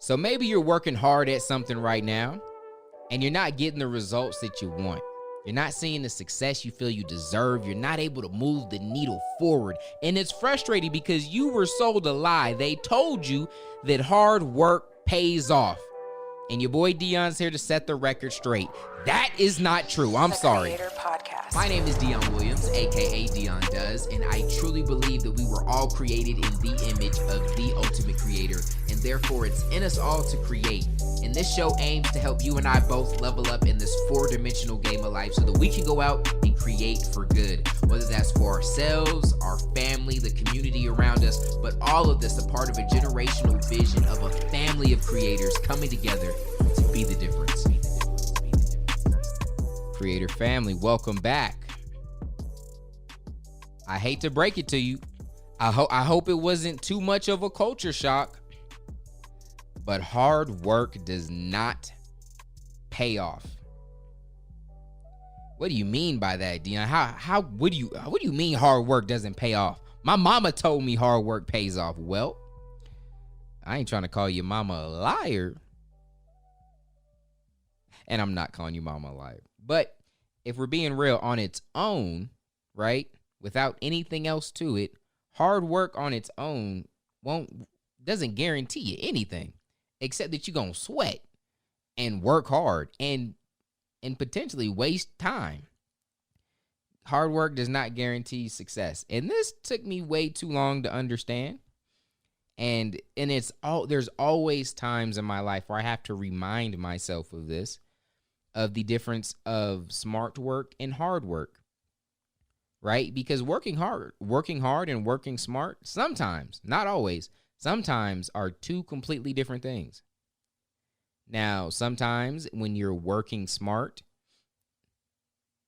So maybe you're working hard at something right now and you're not getting the results that you want. You're not seeing the success you feel you deserve. You're not able to move the needle forward. And it's frustrating because you were sold a lie. They told you that hard work pays off. And your boy Dion's here to set the record straight. That is not true. I'm sorry. My name is Dion Williams, aka Dion Does, and I truly believe that we were all created in the image of the ultimate creator, and therefore it's in us all to create. And this show aims to help you and I both level up in this four-dimensional game of life so that we can go out and create for good, whether that's for ourselves, our family, the community around us, but all of this a part of a generational vision of a family of creators coming together to be the difference. Creator family, welcome back. I hate to break it to you. I hope it wasn't too much of a culture shock, but hard work does not pay off. What do you mean by that, Dion? What do you mean hard work doesn't pay off? My mama told me hard work pays off. Well, I ain't trying to call your mama a liar. And I'm not calling you mama a liar. But if we're being real, on its own, right, without anything else to it, hard work on its own doesn't guarantee you anything except that you're going to sweat and work hard and potentially waste time. Hard work does not guarantee success. And this took me way too long to understand. And there's always times in my life where I have to remind myself of this, of the difference of smart work and hard work, right? Because working hard and working smart sometimes, not always, sometimes are two completely different things. Now, sometimes when you're working smart,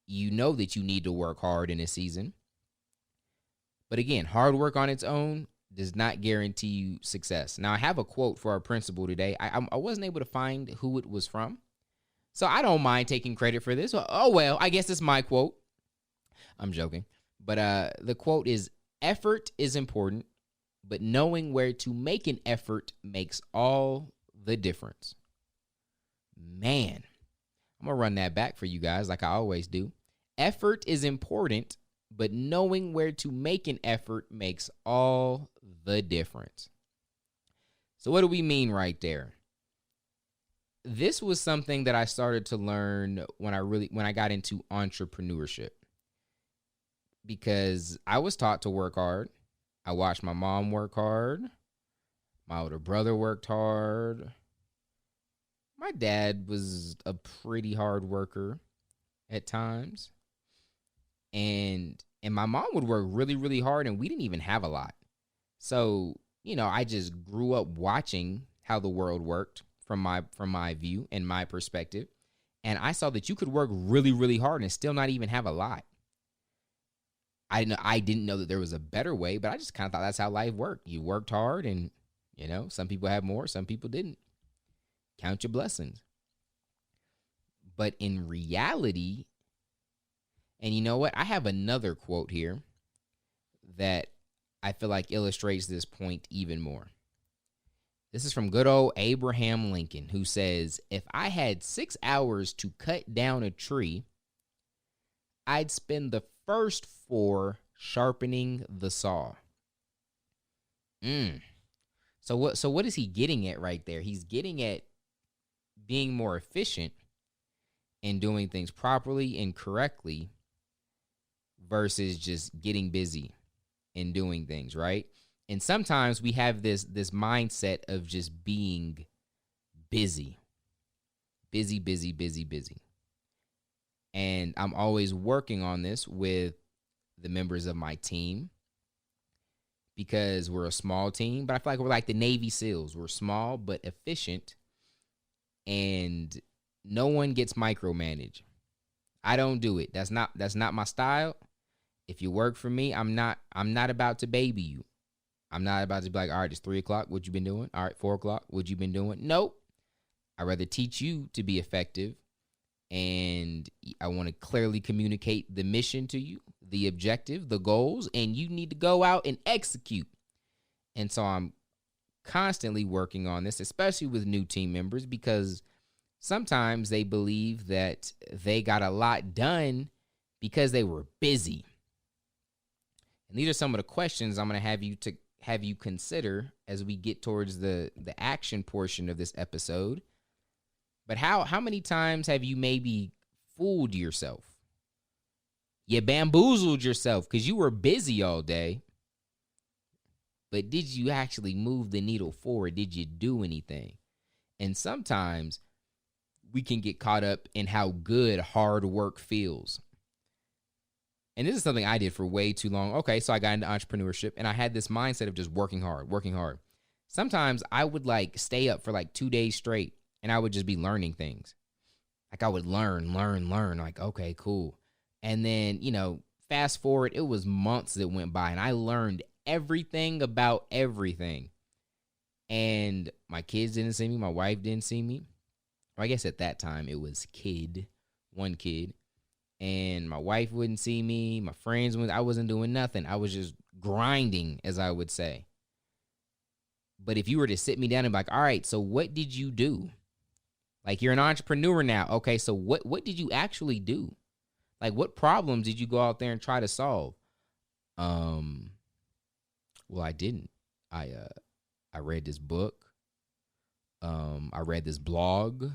you know that you need to work hard in a season. But again, hard work on its own does not guarantee you success. Now, I have a quote for our principal today. I wasn't able to find who it was from, so I don't mind taking credit for this. Oh, well, I guess it's my quote. I'm joking. But the quote is, "Effort is important, but knowing where to make an effort makes all the difference." Man, I'm going to run that back for you guys like I always do. Effort is important, but knowing where to make an effort makes all the difference. So what do we mean right there? This was something that I started to learn when I got into entrepreneurship, because I was taught to work hard. I watched my mom work hard. My older brother worked hard. My dad was a pretty hard worker at times. And my mom would work really, really hard, and we didn't even have a lot. So, I just grew up watching how the world worked from my view and my perspective. And I saw that you could work really, really hard and still not even have a lot. I didn't know that there was a better way, but I just kind of thought that's how life worked. You worked hard and, some people have more, some people didn't. Count your blessings. But in reality, and you know what? I have another quote here that I feel like illustrates this point even more. This is from good old Abraham Lincoln, who says, "If I had 6 hours to cut down a tree, I'd spend the first 4 sharpening the saw." So what is he getting at right there? He's getting at being more efficient and doing things properly and correctly versus just getting busy and doing things, right? And sometimes we have this mindset of just being busy. And I'm always working on this with the members of my team because we're a small team, but I feel like we're like the Navy SEALs. We're small but efficient, and no one gets micromanaged. I don't do it. That's not my style. If you work for me, I'm not about to baby you. I'm not about to be like, all right, it's 3:00. What you been doing? All right, 4:00. What you been doing? Nope. I'd rather teach you to be effective, and I want to clearly communicate the mission to you, the objective, the goals, and you need to go out and execute. And so I'm constantly working on this, especially with new team members, because sometimes they believe that they got a lot done because they were busy. And these are some of the questions I'm going to have you consider as we get towards the action portion of this episode. But how many times have you maybe fooled yourself? You bamboozled yourself because you were busy all day. But did you actually move the needle forward? Did you do anything? And sometimes we can get caught up in how good hard work feels. And this is something I did for way too long. Okay, so I got into entrepreneurship and I had this mindset of just working hard, working hard. Sometimes I would like stay up for like 2 days straight and I would just be learning things. Like I would learn. Like, okay, cool. And then, fast forward, it was months that went by and I learned everything about everything. And my kids didn't see me. My wife didn't see me. Well, I guess at that time it was one kid. And my wife wouldn't see me. My friends wouldn't. I wasn't doing nothing. I was just grinding, as I would say. But if you were to sit me down and be like, all right, so what did you do? Like, you're an entrepreneur now. Okay, so what did you actually do? Like, what problems did you go out there and try to solve? Well, I didn't. I read this book. I read this blog.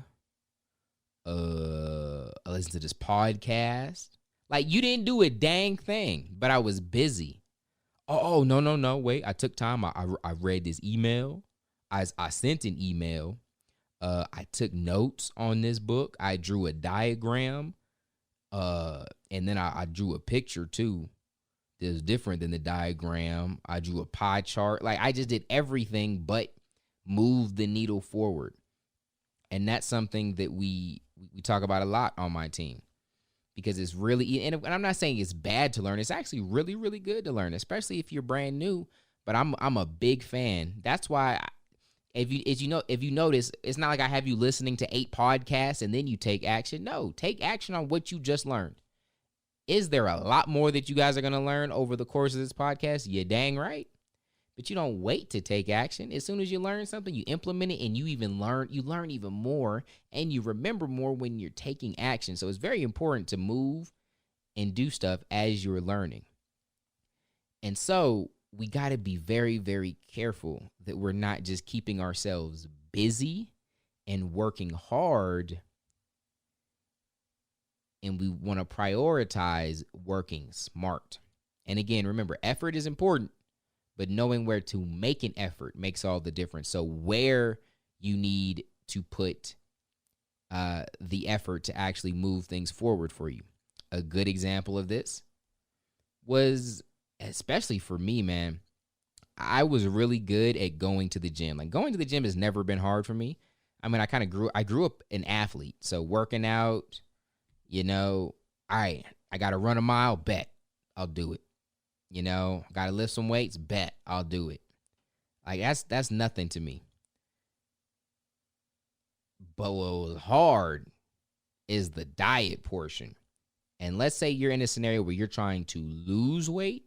I listened to this podcast. Like, you didn't do a dang thing, but I was busy. Oh, no. Wait, I took time. I read this email. I sent an email. I took notes on this book. I drew a diagram. And then I drew a picture too. That's different than the diagram. I drew a pie chart. Like, I just did everything but move the needle forward. And that's something that we talk about a lot on my team, because it's really, and I'm not saying it's bad to learn. It's actually really, really good to learn, especially if you're brand new. But I'm a big fan. That's why if you notice, it's not like I have you listening to 8 podcasts and then you take action. No, take action on what you just learned. Is there a lot more that you guys are going to learn over the course of this podcast? You're dang right. But you don't wait to take action. As soon as you learn something, you implement it, and you learn even more, and you remember more when you're taking action. So it's very important to move and do stuff as you're learning. And so we got to be very, very careful that we're not just keeping ourselves busy and working hard, and we want to prioritize working smart. And again, remember, effort is important, but knowing where to make an effort makes all the difference. So where you need to put the effort to actually move things forward for you. A good example of this was, especially for me, man, I was really good at going to the gym. Like, going to the gym has never been hard for me. I mean, I grew up an athlete. So working out, all right, I got to run a mile, bet I'll do it. Got to lift some weights, bet I'll do it. Like, that's nothing to me. But what was hard is the diet portion. And let's say you're in a scenario where you're trying to lose weight,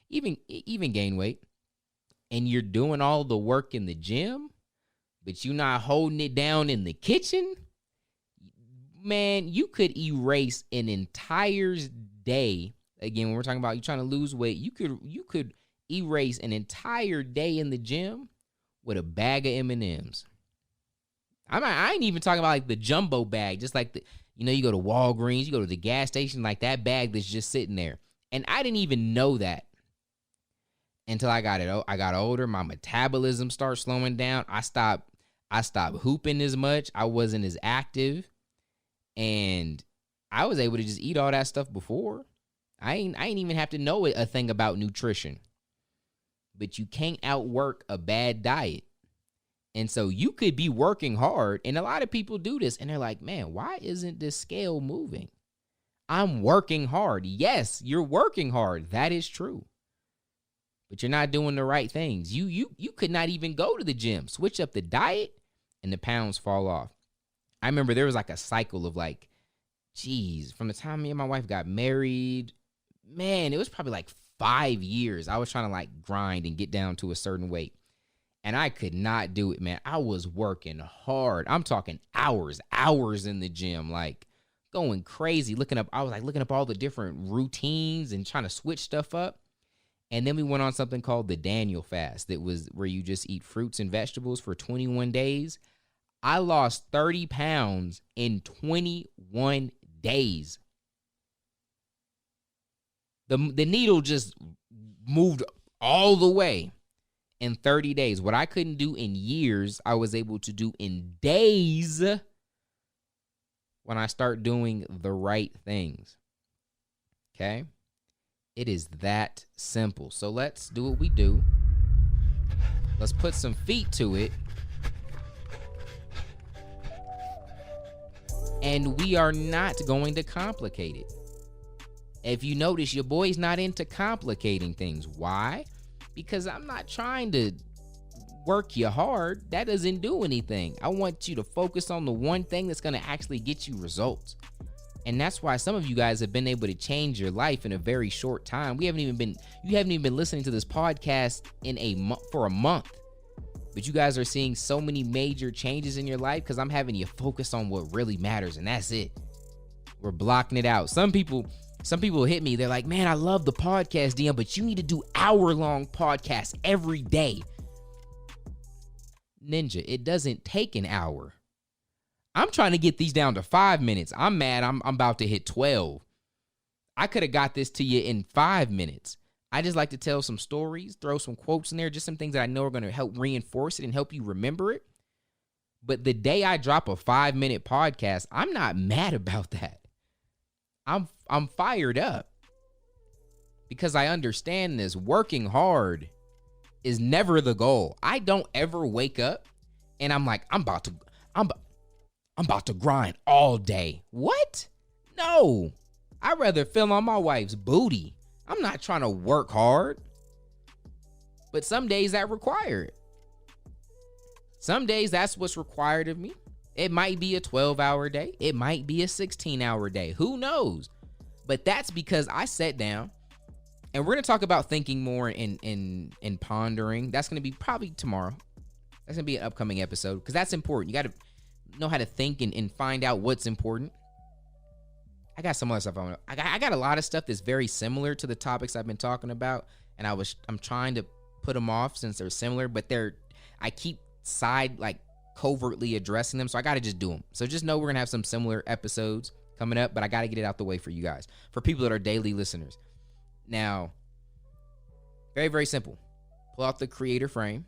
even gain weight, and you're doing all the work in the gym, but you're not holding it down in the kitchen. Man, you could erase an entire day. Again, when we're talking about you trying to lose weight, you could erase an entire day in the gym with a bag of M&Ms. I ain't even talking about like the jumbo bag, just like you go to Walgreens, you go to the gas station, like that bag that's just sitting there. And I didn't even know that until I got older. My metabolism started slowing down. I stopped hooping as much. I wasn't as active, and I was able to just eat all that stuff before. I ain't even have to know a thing about nutrition. But you can't outwork a bad diet. And so you could be working hard, and a lot of people do this, and they're like, man, why isn't this scale moving? I'm working hard. Yes, you're working hard. That is true. But you're not doing the right things. You could not even go to the gym. Switch up the diet, and the pounds fall off. I remember there was like a cycle of like, from the time me and my wife got married, man, it was probably like 5 years. I was trying to like grind and get down to a certain weight. And I could not do it, man. I was working hard. I'm talking hours in the gym, like going crazy, I was like looking up all the different routines and trying to switch stuff up. And then we went on something called the Daniel fast, that was where you just eat fruits and vegetables for 21 days. I lost 30 pounds in 21 days. The needle just moved all the way in 30 days. What I couldn't do in years, I was able to do in days when I start doing the right things. Okay? It is that simple. So let's do what we do. Let's put some feet to it. And we are not going to complicate it. If you notice, your boy's not into complicating things. Why? Because I'm not trying to work you hard. That doesn't do anything. I want you to focus on the one thing that's going to actually get you results. And that's why some of you guys have been able to change your life in a very short time. You haven't even been listening to this podcast for a month. But you guys are seeing so many major changes in your life because I'm having you focus on what really matters, and that's it. We're blocking it out. Some people hit me. They're like, man, I love the podcast, DM, but you need to do hour-long podcasts every day. Ninja, it doesn't take an hour. I'm trying to get these down to 5 minutes. I'm mad. I'm about to hit 12. I could have got this to you in 5 minutes. I just like to tell some stories, throw some quotes in there, just some things that I know are going to help reinforce it and help you remember it. But the day I drop a 5-minute podcast, I'm not mad about that. I'm fired up because I understand this. Working hard is never the goal. I don't ever wake up and I'm like, I'm about to grind all day. What? No. I'd rather feel on my wife's booty. I'm not trying to work hard. But some days that require it. Some days that's what's required of me. It might be a 12-hour day. It might be a 16-hour day. Who knows? But that's because I sat down, and we're going to talk about thinking more and pondering. That's going to be probably tomorrow. That's going to be an upcoming episode because that's important. You got to know how to think and find out what's important. I got some other stuff I got a lot of stuff that's very similar to the topics I've been talking about, and I'm trying to put them off since they're similar, but I keep covertly addressing them, so I got to just do them. So just know we're going to have some similar episodes coming up, but I got to get it out the way for you guys, for people that are daily listeners. Now, very, very simple. Pull out the creator frame,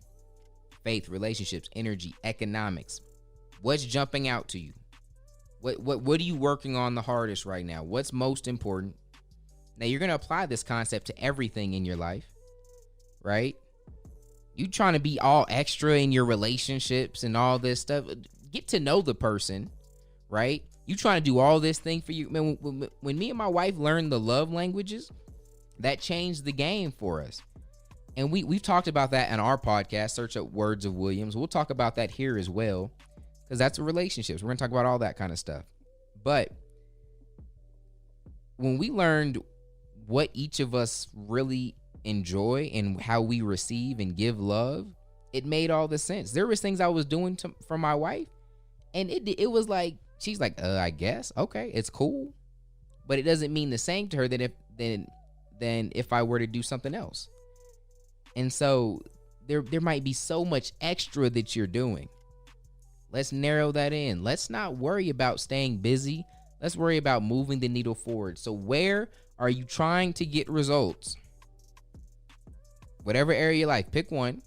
faith, relationships, energy, economics. What's jumping out to you? What are you working on the hardest right now? What's most important? Now, you're going to apply this concept to everything in your life, right? You trying to be all extra in your relationships and all this stuff. Get to know the person, right? You trying to do all this thing for you. Man, when me and my wife learned the love languages, that changed the game for us. And we've talked about that in our podcast, Search Up Words of Williams. We'll talk about that here as well, because that's relationships. We're going to talk about all that kind of stuff. But when we learned what each of us really enjoy and how we receive and give love, it made all the sense. There was things I was doing for my wife, and it was like, she's like, I guess, okay, it's cool, but it doesn't mean the same to her than if I were to do something else. And so there might be so much extra that you're doing. Let's narrow that in. Let's not worry about staying busy. Let's worry about moving the needle forward. So where are you trying to get results? Whatever area of your life, pick one,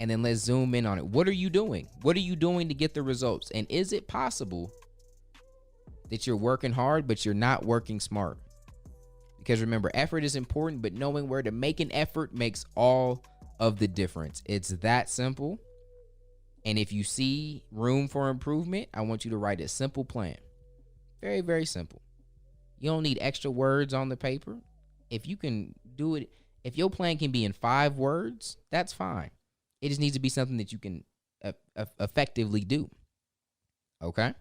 and then let's zoom in on it. What are you doing? What are you doing to get the results? And is it possible that you're working hard, but you're not working smart? Because remember, effort is important, but knowing where to make an effort makes all of the difference. It's that simple. And if you see room for improvement, I want you to write a simple plan. Very, very simple. You don't need extra words on the paper. If you can do it, if your plan can be in 5 words, that's fine. It just needs to be something that you can effectively do. Okay?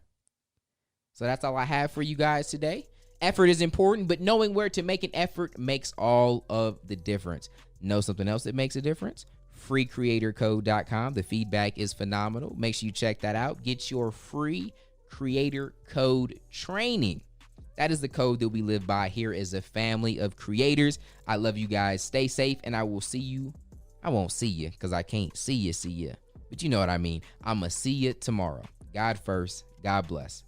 So that's all I have for you guys today. Effort is important, but knowing where to make an effort makes all of the difference. Know something else that makes a difference? freecreatorcode.com. The feedback is phenomenal. Make sure you check that out. Get your free creator code training. That is the code that we live by here as a family of creators. I love you guys. Stay safe, and I will see you. I won't see you because I can't see you. But you know what I mean. I'm going to see you tomorrow. God first. God bless.